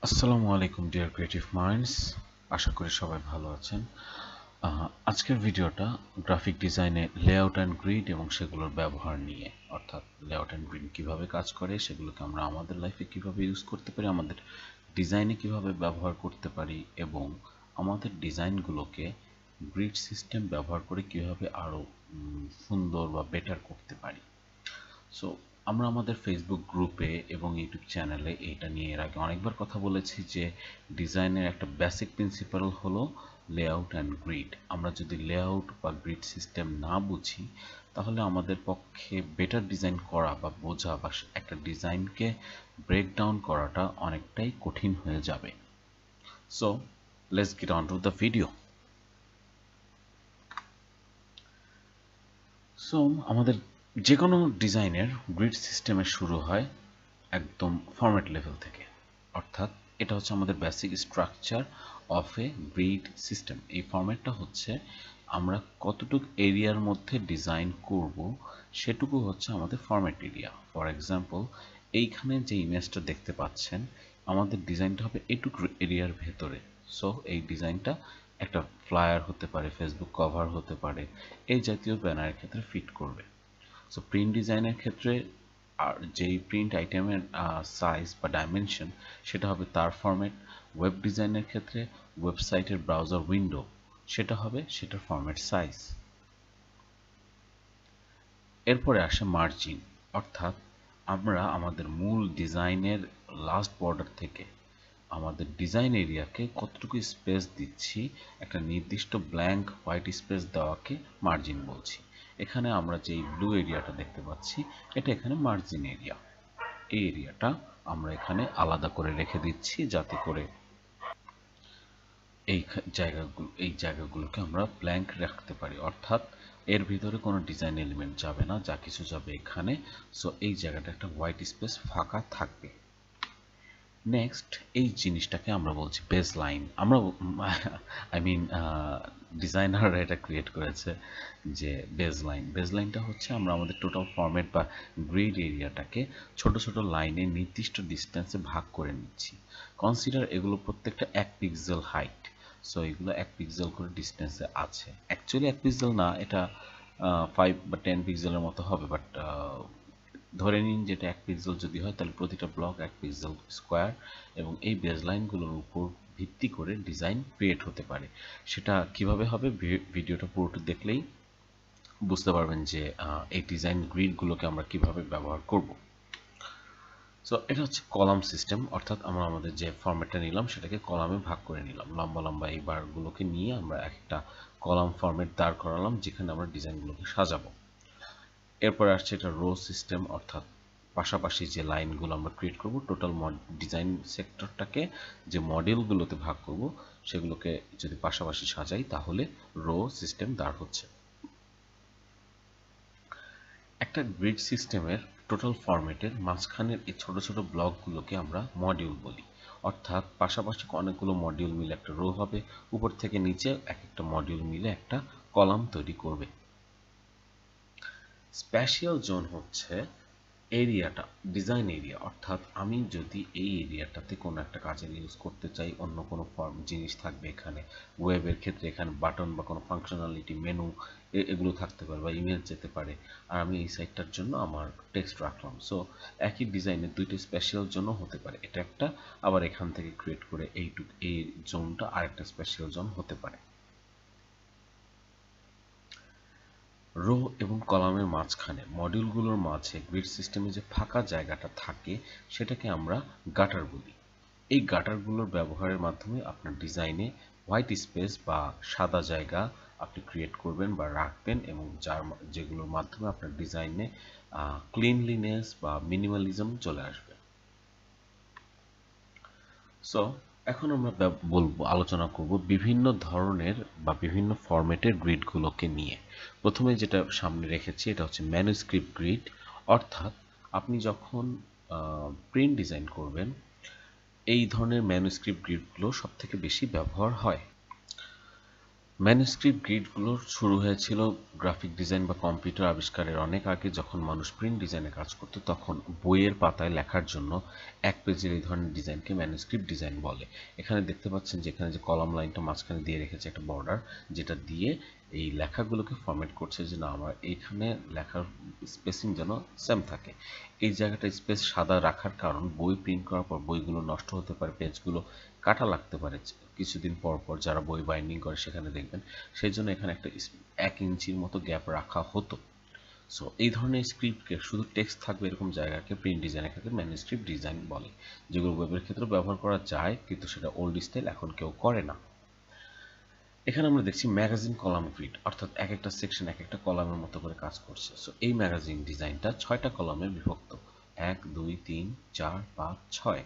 আসসালামু আলাইকুম deer creative minds. আশা করি সবাই ভালো আছেন। আজকের ভিডিওটা গ্রাফিক ডিজাইনে লেআউট অ্যান্ড গ্রিড এবং সেগুলোর ব্যবহার নিয়ে, অর্থাৎ লেআউট অ্যান্ড গ্রিড কিভাবে কাজ করে, সেগুলোকে আমরা আমাদের লাইফে কিভাবে ইউজ করতে পারি, আমাদের ডিজাইনে কিভাবে ব্যবহার করতে পারি এবং আমাদের ডিজাইনগুলোকে গ্রিড সিস্টেম ব্যবহার করে কিভাবে আরো সুন্দর বা বেটার করতে পারি। সো আমরা আমাদের ফেসবুক গ্রুপে এবং ইউটিউব চ্যানেলে এটা নিয়ে এর আগে অনেকবার কথা বলেছি যে ডিজাইনের একটা বেসিক প্রিন্সিপাল হলো লেআউট অ্যান্ড গ্রিড। আমরা যদি লেআউট বা গ্রিড সিস্টেম না বুঝি তাহলে আমাদের পক্ষে বেটার ডিজাইন করা বা বোঝা বা একটা ডিজাইনকে ব্রেকডাউন করাটা অনেকটাই কঠিন হয়ে যাবে। So let's get on to the video. So আমাদের যে কোনো ডিজাইনের গ্রিড সিস্টেমের শুরু হয় একদম ফরম্যাট লেভেল থেকে, অর্থাৎ এটা হচ্ছে আমাদের basic structure of A grid system. এই ফরম্যাটটা হচ্ছে আমরা কতটুকু এরিয়ার মধ্যে ডিজাইন করব সেটুকু হচ্ছে আমাদের ফরম্যাট এরিয়া। ফর এক্সাম্পল, এইখানে যে ইমেজটা দেখতে পাচ্ছেন আমাদের ডিজাইনটা হবে এটুকু এরিয়ার ভেতরে। সো এই ডিজাইনটা একটা ফ্লায়ার হতে পারে, ফেসবুক কভার হতে পারে, এই জাতীয় ব্যানারের ক্ষেত্রে ফিট করবে। সো প্রিন্ট ডিজাইনের ক্ষেত্রে আর যেই প্রিন্ট আইটেমের সাইজ বা ডাইমেনশন সেটা হবে তার ফরম্যাট। ওয়েব ডিজাইনের ক্ষেত্রে ওয়েবসাইটের ব্রাউজার উইন্ডো সেটা হবে সেটার ফরম্যাট সাইজ। এরপরে আসে মার্জিন, অর্থাৎ আমরা আমাদের মূল ডিজাইনের লাস্ট বর্ডার থেকে আমাদের ডিজাইন এরিয়াকে কতটুকু স্পেস দিচ্ছি, একটা নির্দিষ্ট ব্ল্যাঙ্ক হোয়াইট স্পেস দেওয়াকে মার্জিন বলছি। এখানে আমরা যে ব্লু এরিয়াটা দেখতে পাচ্ছি এটা এখানে মার্জিন এরিয়া। এই এরিয়াটা আমরা এখানে আলাদা করে রেখে দিচ্ছি যাতে করে এই জায়গাগুলোকে আমরা ব্ল্যাঙ্ক রাখতে পারি, অর্থাৎ এর ভিতরে কোনো ডিজাইন এলিমেন্ট যাবে না, যা কিছু যাবে এখানে। সো এই জায়গাটা একটা হোয়াইট স্পেস ফাঁকা থাকবে। নেক্সট এই জিনিসটাকে আমরা বলছি বেস লাইন। আমরা আই মিন ডিজাইনাররা এটা ক্রিয়েট করেছে যে বেস লাইনটা হচ্ছে আমরা আমাদের টোটাল ফরম্যাট বা গ্রিড এরিয়াটাকে ছোট ছোট লাইনে নির্দিষ্ট ডিস্টেন্সে ভাগ করে নিচ্ছি। কনসিডার এগুলো প্রত্যেকটা 1 পিক্সেল হাইট। সো এগুলো 1 পিক্সেল করে ডিস্টেন্সে আছে। অ্যাকচুয়ালি 1 পিক্সেল না, এটা 5 বা 10 পিক্সেলের মতো হবে, বাট ধরে নিন যেটা 1 পিক্সেল যদি হয় তাহলে প্রতিটা ব্লক 1 পিক্সেল স্কোয়ার, এবং এই বেসলাইনগুলোর উপর ভিত্তি করে ডিজাইন ক্রিয়েট হতে পারে। সেটা কিভাবে হবে ভিডিওটা পুরোটা দেখলেই বুঝতে পারবেন যে এই ডিজাইন গ্রিডগুলোকে আমরা কিভাবে ব্যবহার করব। সো এটা হচ্ছে কলাম সিস্টেম, অর্থাৎ আমরা আমাদের যে ফরম্যাটটা নিলাম সেটাকে কলামে ভাগ করে নিলাম। লম্বা লম্বা এই বারগুলোকে নিয়ে আমরা একটা কলাম ফরম্যাট দাঁড় করালাম যেখানে আমরা ডিজাইনগুলোকে সাজাবো। এরপরে আসছে এটা রো সিস্টেম, অর্থাৎ পাশাপাশি যে লাইনগুলো আমরা ক্রিয়েট করব টোটাল ডিজাইন সেক্টরটাকে যে মডেলগুলোতে ভাগ করব সেগুলোকে যদি পাশাপাশি সাজাই তাহলে রো সিস্টেম দাঁড় হচ্ছে। একটা গ্রিড সিস্টেমের টোটাল ফরম্যাটের মাঝখানের এই ছোট ছোট ব্লকগুলোকে আমরা মডিউল বলি, অর্থাৎ পাশাপাশি অনেকগুলো মডিউল মিলে একটা রো হবে, উপর থেকে নিচে এক একটা মডিউল মিলে একটা কলাম তৈরি করবে। স্প্যাশিয়াল জোন হচ্ছে এরিয়াটা, ডিজাইন এরিয়া, অর্থাৎ আমি যদি এই এরিয়াটাতে কোনো একটা কাজে ইউজ করতে চাই, অন্য কোনো জিনিস থাকবে এখানে। ওয়েবের ক্ষেত্রে এখানে বাটন বা কোনো ফাংশনালিটি মেনু এগুলো থাকতে পারে বা ইমেজ যেতে পারে, আর আমি এই সাইটটার জন্য আমার টেক্সট রাখলাম। সো একই ডিজাইনের দুইটা স্পেশাল জোনও হতে পারে, এটা একটা, আবার এখান থেকে ক্রিয়েট করে এই জোনটা আরেকটা স্পেশাল জোন হতে পারে। রো এবং কলামের মাঝখানে মডিউলগুলোর মাঝে গ্রিড সিস্টেমে যে ফাঁকা জায়গাটা থাকে সেটাকে আমরা গাটার বলি। এই গাটারগুলোর ব্যবহারের মাধ্যমে আপনার ডিজাইনে হোয়াইট স্পেস বা সাদা জায়গা আপনি ক্রিয়েট করবেন বা রাখবেন, এবং যেগুলোর মাধ্যমে আপনার ডিজাইনে ক্লিনলিনেস বা মিনিমালিজম চলে আসবে। সো এখন আমরা আলোচনা করব বিভিন্ন ধরনের বা বিভিন্ন ফরম্যাটের গ্রিডগুলোকে নিয়ে। প্রথমে যেটা সামনে রেখেছি এটা হচ্ছে ম্যানুস্ক্রিপ্ট গ্রিড, অর্থাৎ আপনি যখন প্রিন্ট ডিজাইন করবেন এই ধরনের ম্যানুস্ক্রিপ্ট গ্রিডগুলো সব থেকে বেশি ব্যবহার হয়। ম্যানুস্ক্রিপ্ট গ্রিডগুলো শুরু হয়েছিল গ্রাফিক ডিজাইন বা কম্পিউটার আবিষ্কারের অনেক আগে। যখন মানুষ প্রিন্ট ডিজাইনে কাজ করত তখন বইয়ের পাতায় লেখার জন্য এক পেজের এই ধরনের ডিজাইনকে ম্যানুস্ক্রিপ্ট ডিজাইন বলে। এখানে দেখতে পাচ্ছেন যে এখানে যে কলাম লাইনটা মাঝখানে দিয়ে রেখেছে একটা বর্ডার, যেটা দিয়ে এই লেখাগুলোকে ফরম্যাট করছে যে না আমার এইখানে লেখার স্পেসিং যেন সেম থাকে। এই জায়গাটা স্পেস সাদা রাখার কারণ বই প্রিন্ট করার পর বইগুলো নষ্ট হতে পারে, পেজগুলো কাটা লাগতে পারে কিছুদিন পর পর, যারা বই বাইন্ডিং করে সেখানে দেখবেন। সেই জন্য এখানে একটা 1 ইঞ্চির মতো গ্যাপ রাখা হতো। সো এই ধরনের স্ক্রিপ্টকে শুধু টেক্সট থাকবে এরকম জায়গাকে প্রিন্ট ডিজাইনের ক্ষেত্রে ম্যানুস্ক্রিপ্ট ডিজাইন বলে, যেগুলো ওয়েবের ক্ষেত্রে ব্যবহার করা যায় কিন্তু সেটা ওল্ড স্টাইল, এখন কেউ করে না। এখানে আমরা দেখছি ম্যাগাজিন কলাম গ্রিড, অর্থাৎ এক একটা সেকশন এক একটা কলামের মতো করে কাজ করছে। সো এই ম্যাগাজিন ডিজাইনটা 6টা কলামে বিভক্ত, 1 2 3 4 5 6,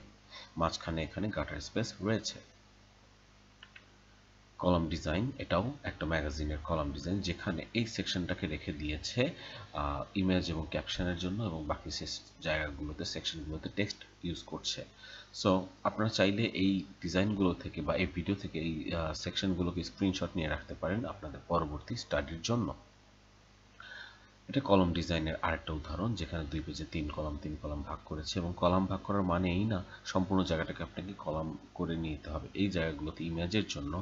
মাঝখানে এখানে গাটার স্পেস রয়েছে। কলাম ডিজাইন, এটাও একটা ম্যাগাজিনের কলাম ডিজাইন, যেখানে এই সেকশনটাকে রেখে দিয়েছে ইমেজ এবং ক্যাপশনের জন্য, এবং বাকি জায়গাগুলোতে সেকশনগুলোতে টেক্সট ইউজ করছে। সো আপনারা চাইলে এই ডিজাইনগুলো থেকে বা এই ভিডিও থেকে এই সেকশনগুলোকে স্ক্রিনশট নিয়ে রাখতে পারেন আপনাদের পরবর্তী স্টাডির জন্য। এটা কলাম ডিজাইনের আরেকটা উদাহরণ, যেখানে 2 পেজে 3 কলাম ভাগ করেছে, এবং কলাম ভাগ করার মানে এই না সম্পূর্ণ জায়গাটাকে আপনাকে কলাম করে নিতে হবে। এই জায়গাগুলোতে ইমেজের জন্য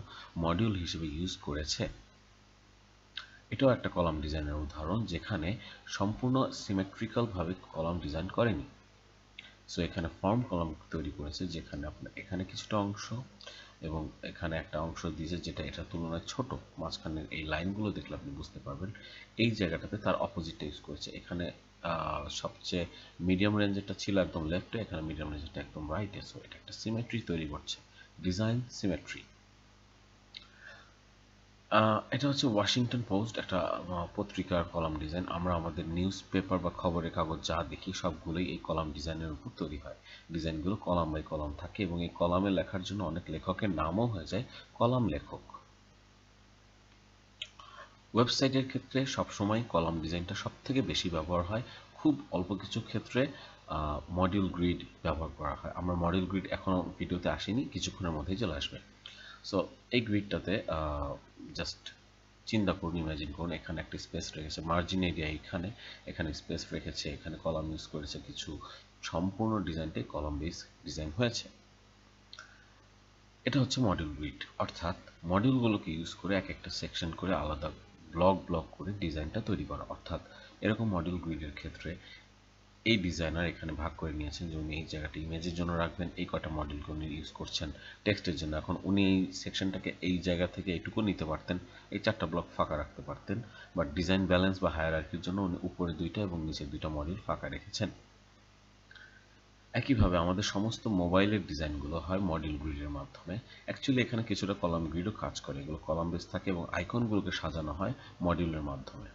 মডিউল হিসেবে ইউজ করেছে। এটাও একটা কলাম ডিজাইনের উদাহরণ, যেখানে সম্পূর্ণ সিমেট্রিক্যাল ভাবে কলাম ডিজাইন করেনি। সো এখানে ফর্ম কলাম তৈরি করেছে, যেখানে আপনার এখানে কিছুটা অংশ এবং এখানে একটা অংশ দিয়েছে যেটা এটার তুলনায় ছোট। মাঝখানের এই লাইনগুলো দেখলে আপনি বুঝতে পারবেন। এই জায়গাটাতে তার অপোজিটটা ইউজ করেছে। এখানে সবচেয়ে মিডিয়াম রেঞ্জেরটা ছিল একদম লেফটে, এখানে মিডিয়াম রেঞ্জেরটা একদম রাইটে। সো এটা একটা সিমেট্রি তৈরি করছে, ডিজাইন সিমেট্রি। এটা হচ্ছে ওয়াশিংটন পোস্ট, একটা পত্রিকার কলাম ডিজাইন। আমরা আমাদের নিউজ পেপার বা খবরের কাগজ যা দেখি সবগুলোই এই কলাম ডিজাইনের উপর তৈরি হয়। ডিজাইনগুলো কলাম বাই কলাম থাকে, এবং এই কলামে লেখার জন্য অনেক লেখকের নামও হয়ে যায় কলাম লেখক। ওয়েবসাইটের ক্ষেত্রে সবসময় কলাম ডিজাইনটা সব থেকে বেশি ব্যবহার হয়। খুব অল্প কিছু ক্ষেত্রে মডিউল গ্রিড ব্যবহার করা হয়। আমরা মডিউল গ্রিড এখনও ভিডিওতে আসেনি, কিছুক্ষণের মধ্যেই চলে আসবে। সো এই গ্রিডটাতে জাস্ট চিন্তা করুন, ইমাজিন করুন, এখানে একটা স্পেস রেখেছে, মার্জিন এরিয়া এখানে, এখানে স্পেস রেখেছে, এখানে কলাম ইউজ করেছে কিছু, সম্পূর্ণ ডিজাইনটাই কলাম বেস ডিজাইন হয়েছে। এটা হচ্ছে মডিউল গ্রিড, অর্থাৎ মডিউলগুলোকে ইউজ করে এক একটা সেকশন করে আলাদা ব্লক করে ডিজাইনটা তৈরি করা। অর্থাৎ এরকম মডিউল গ্রিডের ক্ষেত্রে এই ডিজাইনার এখানে ভাগ করে নিয়েছেন যে উনি এই জায়গাটা ইমেজের জন্য রাখবেন, এই কটা মডেলকে উনি ইউজ করছেন টেক্সটের জন্য। এখন উনি এই সেকশনটাকে এই জায়গা থেকে এইটুকু নিতে পারতেন, এই 4টা ব্লক ফাঁকা রাখতে পারতেন, বাট ডিজাইন ব্যালেন্স বা হায়ারার্কির জন্য উনি উপরে 2টা এবং নিচে 2টা মডেল ফাঁকা রেখেছেন। একইভাবে আমাদের সমস্ত মোবাইলের ডিজাইনগুলো হয় মডিউল গ্রিডের মাধ্যমে। অ্যাকচুয়ালি এখানে কিছুটা কলাম গ্রিডও কাজ করে, এগুলো কলাম বেস থাকে এবং আইকনগুলোকে সাজানো হয় মডিউলের মাধ্যমে।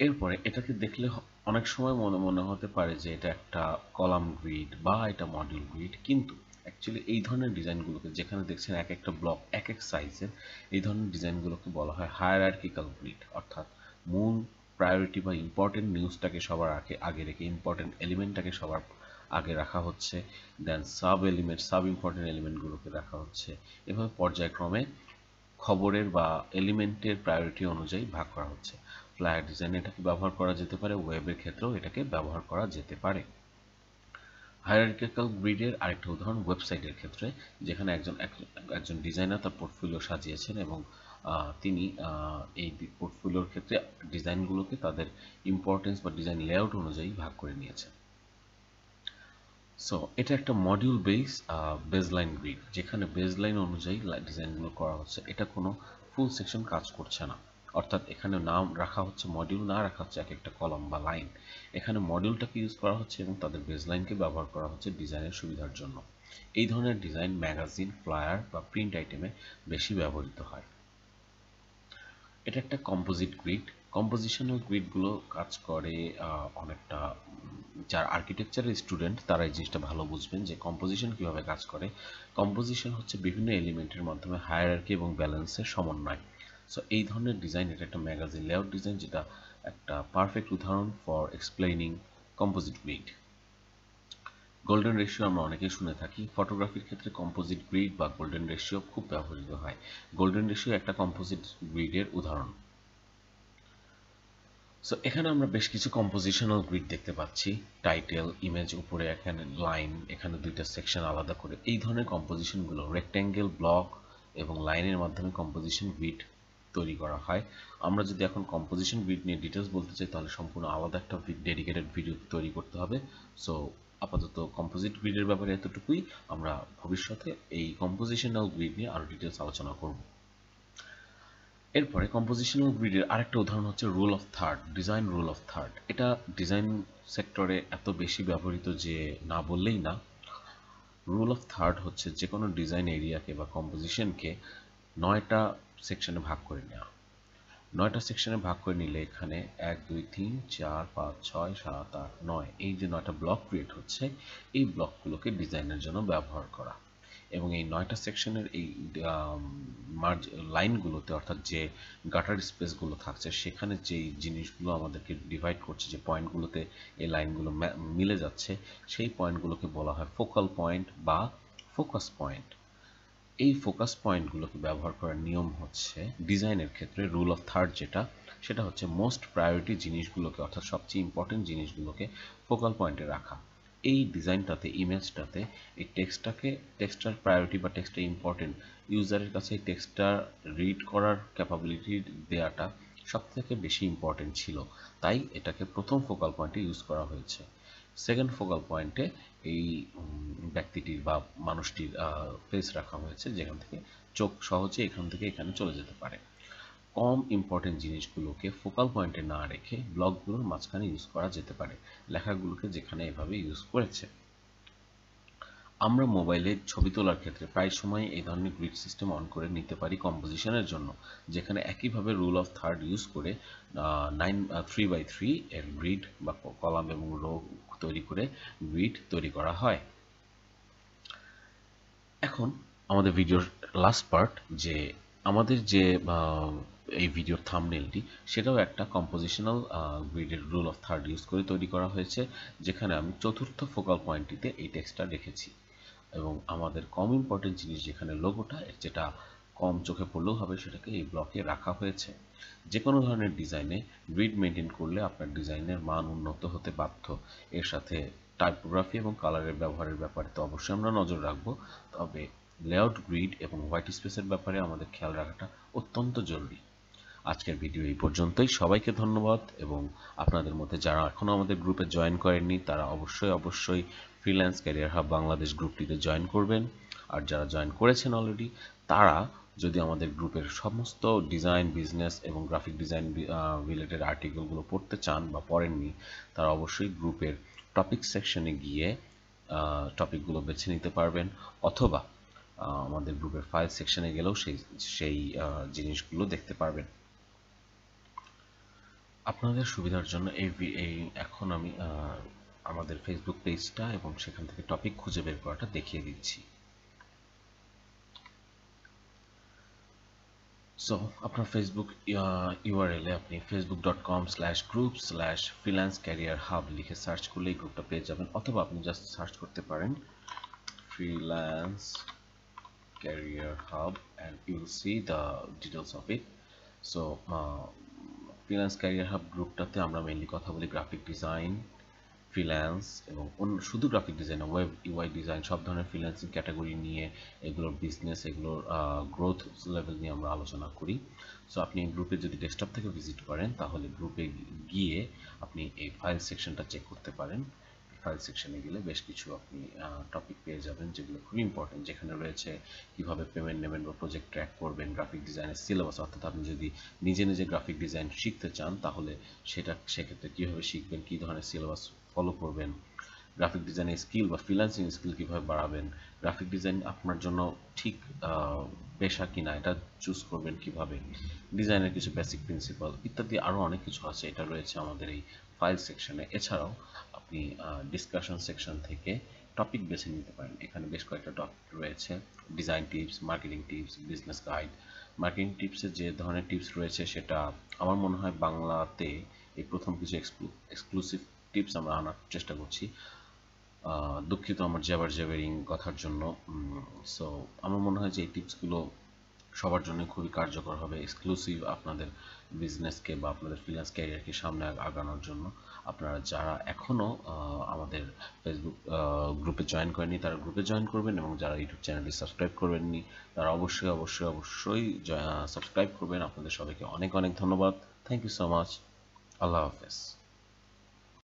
এরপরে এটাকে দেখলে অনেক সময় মনে হতে পারে যে এটা একটা কলাম গ্রিড বা এটা মডিউল গ্রিড, কিন্তু অ্যাকচুয়ালি এই ধরনের ডিজাইনগুলোকে, যেখানে দেখছেন এক একটা ব্লক এক এক সাইজের, এই ধরনের ডিজাইনগুলোকে বলা হয় হায়ারার্কিক্যাল গ্রিড। অর্থাৎ মূল প্রায়োরিটি বা ইম্পর্টেন্ট নিউজটাকে সবার আগে রেখে ইম্পর্টেন্ট এলিমেন্টটাকে সবার আগে রাখা হচ্ছে, দেন সাব ইম্পর্টেন্ট এলিমেন্টগুলোকে রাখা হচ্ছে। এভাবে পর্যায়ক্রমে খবরের বা এলিমেন্টের প্রায়োরিটি অনুযায়ী ভাগ করা হচ্ছে। ফ্লায়ার ডিজাইনে এটাকে ব্যবহার করা যেতে পারে, ওয়েবের ক্ষেত্রেও এটাকে ব্যবহার করা যেতে পারে। হায়ারার্কিক্যাল গ্রিডের আরেকটা উদাহরণ ওয়েবসাইটের ক্ষেত্রে, যেখানে একজন ডিজাইনার তার পোর্টফোলিও সাজিয়েছেন এবং তিনি এই পোর্টফোলিওর ক্ষেত্রে ডিজাইনগুলোকে তাদের ইম্পর্টেন্স বা ডিজাইন লেআউট অনুযায়ী ভাগ করে নিয়েছেন। সো এটা একটা মডিউল বেসলাইন গ্রিড, যেখানে বেসলাইন অনুযায়ী ডিজাইনগুলো করা হচ্ছে। এটা কোনো ফুল সেকশন কাজ করছে না, অর্থাৎ এখানে নাম রাখা হচ্ছে মডিউল, না রাখা হচ্ছে এক একটা কলাম বা লাইন। এখানে মডিউলটাকে ইউজ করা হচ্ছে এবং তাদের বেসলাইনকে ব্যবহার করা হচ্ছে ডিজাইনের সুবিধার জন্য। এই ধরনের ডিজাইন ম্যাগাজিন, ফ্লায়ার বা প্রিন্ট আইটেমে বেশি ব্যবহৃত হয়। এটা একটা কম্পোজিট গ্রিড। কম্পোজিশনাল গ্রিডগুলো কাজ করে অনেকটা, যারা আর্কিটেকচারের স্টুডেন্ট তারা এই জিনিসটা ভালো বুঝবেন যে কম্পোজিশন কিভাবে কাজ করে। কম্পোজিশন হচ্ছে বিভিন্ন এলিমেন্টের মাধ্যমে হায়ারার্কি এবং ব্যালেন্সের সমন্বয়। সো এই ধরনের ডিজাইন, এটা একটা ম্যাগাজিন লেআউট ডিজাইন, যেটা একটা পারফেক্ট উদাহরণ for explaining composite grid. Golden ratio আমরা অনেকেই শুনে থাকি। ফটোগ্রাফির ক্ষেত্রে কম্পোজিট গ্রিড বা গোল্ডেন রেশিও খুব ব্যবহৃত হয়। গোল্ডেন রেশিও একটা কম্পোজিট গ্রিডের উদাহরণ। সো এখানে আমরা বেশ কিছু কম্পোজিশনাল গ্রিড দেখতে পাচ্ছি। টাইটেল, ইমেজ, উপরে এখানে লাইন, এখানে দুইটা সেকশন আলাদা করে। এই ধরনের কম্পোজিশনগুলো রেক্ট্যাঙ্গেল, ব্লক এবং লাইনের মাধ্যমে কম্পোজিশন গ্রিড তৈরি করা হয়। আমরা যদি এখন কম্পোজিশন গ্রিড নিয়ে ডিটেলস বলতে চাই তাহলে সম্পূর্ণ আলাদা একটা ডেডিকেটেড ভিডিও তৈরি করতে হবে। সো আপাতত কম্পোজিট গ্রিডের ব্যাপারে এতটুকুই। আমরা ভবিষ্যতে এই কম্পোজিশনাল গ্রিড নিয়ে আরও ডিটেলস আলোচনা করব। এরপরে কম্পোজিশনাল গ্রিডের আরেকটা উদাহরণ হচ্ছে rule of third, design rule of third. এটা ডিজাইন সেক্টরে এত বেশি ব্যবহৃত যে না বললেই না। রুল অফ থার্ড হচ্ছে যে কোনো ডিজাইন এরিয়াকে বা কম্পোজিশনকে 9টা সেকশনে ভাগ করে নেওয়া। 9টা সেকশনে ভাগ করে নিলে এখানে 1 2 3 4 5 6 7 8 9 এই যে 9টা ব্লক ক্রিয়েট হচ্ছে, এই ব্লকগুলোকে ডিজাইনের জন্য ব্যবহার করা। এবং এই 9টা সেকশনের এই মার্জ লাইনগুলোতে, অর্থাৎ যে গাটার স্পেসগুলো থাকছে সেখানে যেই জিনিসগুলো আমাদেরকে ডিভাইড করছে, যে পয়েন্টগুলোতে এই লাইনগুলো মিলে যাচ্ছে, সেই পয়েন্টগুলোকে বলা হয় ফোকাল পয়েন্ট বা ফোকাস পয়েন্ট। এই ফোকাস পয়েন্টগুলোকে ব্যবহার করার নিয়ম হচ্ছে ডিজাইনের ক্ষেত্রে রুল অফ থার্ড যেটা, সেটা হচ্ছে মোস্ট প্রায়োরিটি জিনিসগুলোকে, অর্থাৎ সবচেয়ে ইম্পর্টেন্ট জিনিসগুলোকে ফোকাল পয়েন্টে রাখা। এই ডিজাইনটাতে, ইমেজটাতে এই টেক্সটার প্রায়োরিটি বা টেক্সটটা ইম্পর্টেন্ট, ইউজারের কাছে এই টেক্সটটা রিড করার ক্যাপাবিলিটি দেওয়াটা সবথেকে বেশি ইম্পর্টেন্ট ছিল। তাই এটাকে প্রথম ফোকাল পয়েন্টে ইউজ করা হয়েছে। সেকেন্ড ফোকাল পয়েন্টে এই ব্যক্তিটির বা মানুষটির ফেস রাখা হয়েছে, যেখান থেকে চোখ সহজে এখান থেকে এখানে চলে যেতে পারে। কম ইম্পর্টেন্ট জিনিসগুলোকে ফোকাল পয়েন্টে না রেখে ব্লকগুলোর মাঝখানে ইউজ করা যেতে পারে, লেখাগুলোকে যেখানে এভাবে ইউজ করেছে। আমরা মোবাইলে ছবি তোলার ক্ষেত্রে প্রায় সময় এই ধরনের গ্রিড সিস্টেম অন করে নিতে পারি কম্পোজিশনের জন্য, যেখানে একইভাবে রুল অফ থার্ড ইউজ করে 3x3 এর গ্রিড বা কলাম এবং রো তৈরি করে গ্রিড তৈরি করা হয়। এখন আমাদের ভিডিওর লাস্ট পার্ট, যে আমাদের যে এই ভিডিওর থাম্বনেলটি, সেটাও একটা কম্পোজিশনাল গ্রিডের রুল অফ থার্ড ইউজ করে তৈরি করা হয়েছে, যেখানে আমি চতুর্থ ফোকাল পয়েন্টটিতে এই টেক্সটটা রেখেছি এবং আমাদের কম ইম্পর্টেন্ট জিনিস যেখানে লোগোটা, যেটা কম চোখে পড়লেও হবে, সেটাকে এই ব্লকে রাখা হয়েছে। যে কোনো ধরনের ডিজাইনে গ্রিড মেনটেন করলে আপনার ডিজাইনের মান উন্নত হতে বাধ্য। এর সাথে টাইপোগ্রাফি এবং কালারের ব্যবহারের ব্যাপারে তো অবশ্যই আমরা নজর রাখবো, তবে লেআউট, গ্রিড এবং হোয়াইট স্পেসের ব্যাপারে আমাদের খেয়াল রাখাটা অত্যন্ত জরুরি। আজকের ভিডিও এই পর্যন্তই। সবাইকে ধন্যবাদ, এবং আপনাদের মধ্যে যারা এখনও আমাদের গ্রুপে জয়েন করেননি তারা অবশ্যই ফ্রিল্যান্স ক্যারিয়ার হাব বাংলাদেশ গ্রুপটিতে জয়েন করবেন। আর যারা জয়েন করেছেন অলরেডি, তারা যদি আমাদের গ্রুপের সমস্ত ডিজাইন, বিজনেস এবং গ্রাফিক ডিজাইন রিলেটেড আর্টিকেলগুলো পড়তে চান বা পড়েননি, তারা অবশ্যই গ্রুপের টপিক সেকশনে গিয়ে টপিকগুলো বেছে নিতে পারবেন, অথবা আমাদের গ্রুপের ফাইল সেকশনে গেলেও সেই জিনিসগুলো দেখতে পারবেন। আপনাদের সুবিধার জন্য এখন আমি আমাদের ফেসবুক পেজটা এবং সেখান থেকে টপিক খুঁজে বের করাটা দেখিয়ে দিচ্ছি। সো আপনার ফেসবুক ইউআরএল এ আপনি facebook.com/group/freelancecareerhub লিখে সার্চ করলে এই গ্রুপটা পেয়ে যাবেন, অথবা আপনি জাস্ট সার্চ করতে পারেন freelance career hub and you will see the details of it. So freelance career hub গ্রুপটাতে আমরা মেইনলি কথা বলি গ্রাফিক ডিজাইন, ফ্রিল্যান্স এবং শুধু graphic design, web UI design, সব ধরনের ফ্রিল্যান্সিং ক্যাটাগরি নিয়ে, এগুলোর বিজনেস, এগুলোর গ্রোথ লেভেল নিয়ে আমরা আলোচনা করি। সো আপনি গ্রুপে যদি ডেস্কটপ থেকে ভিজিট করেন, তাহলে গ্রুপে গিয়ে আপনি এই ফাইল সেকশনটা চেক করতে পারেন। ফাইল সেকশনে গেলে বেশ কিছু আপনি টপিক পেয়ে যাবেন যেগুলো খুব ইম্পর্টেন্ট, যেখানে রয়েছে কিভাবে পেমেন্ট নেবেন বা প্রজেক্ট ট্র্যাক করবেন, গ্রাফিক ডিজাইনের সিলেবাস, অর্থাৎ আপনি যদি নিজে গ্রাফিক ডিজাইন শিখতে চান তাহলে সেক্ষেত্রে কীভাবে শিখবেন, কী ধরনের সিলেবাস ফলো করবেন, গ্রাফিক ডিজাইনের স্কিল বা ফ্রিল্যান্সিং স্কিল কীভাবে বাড়াবেন, গ্রাফিক ডিজাইন আপনার জন্য ঠিক পেশা কিনা এটা চুজ করবেন কিভাবে, ডিজাইনের কিছু বেসিক প্রিন্সিপাল ইত্যাদি আরও অনেক কিছু আছে, এটা রয়েছে আমাদের এই ফাইল সেকশনে। এছাড়াও আপনি ডিসকাশন সেকশন থেকে টপিক বেছে নিতে পারেন। এখানে বেশ কয়েকটা টপিক রয়েছে, design tips, marketing tips, business guide. Marketing টিপসের যে ধরনের টিপস রয়েছে সেটা আমার মনে হয় বাংলাতে এই প্রথম কিছু এক্সক্লুসিভ টিপস আমরা আনার চেষ্টা করছি। দুঃখিত আমার জ্যাবারিং কথার জন্য। সো আমার মনে হয় যে এই টিপসগুলো সবার জন্য খুবই কার্যকর হবে, এক্সক্লুসিভ আপনাদের বিজনেসকে বা আপনাদের ফ্রিল্যান্স ক্যারিয়ারকে সামনে আগানোর জন্য। আপনারা যারা এখনও আমাদের ফেসবুক গ্রুপে জয়েন করেননি তারা গ্রুপে জয়েন করবেন, এবং যারা ইউটিউব চ্যানেলটি সাবস্ক্রাইব করবেননি তারা অবশ্যই সাবস্ক্রাইব করবেন। আপনাদের সবাইকে অনেক ধন্যবাদ। Thank you so much. Allah হাফেজ।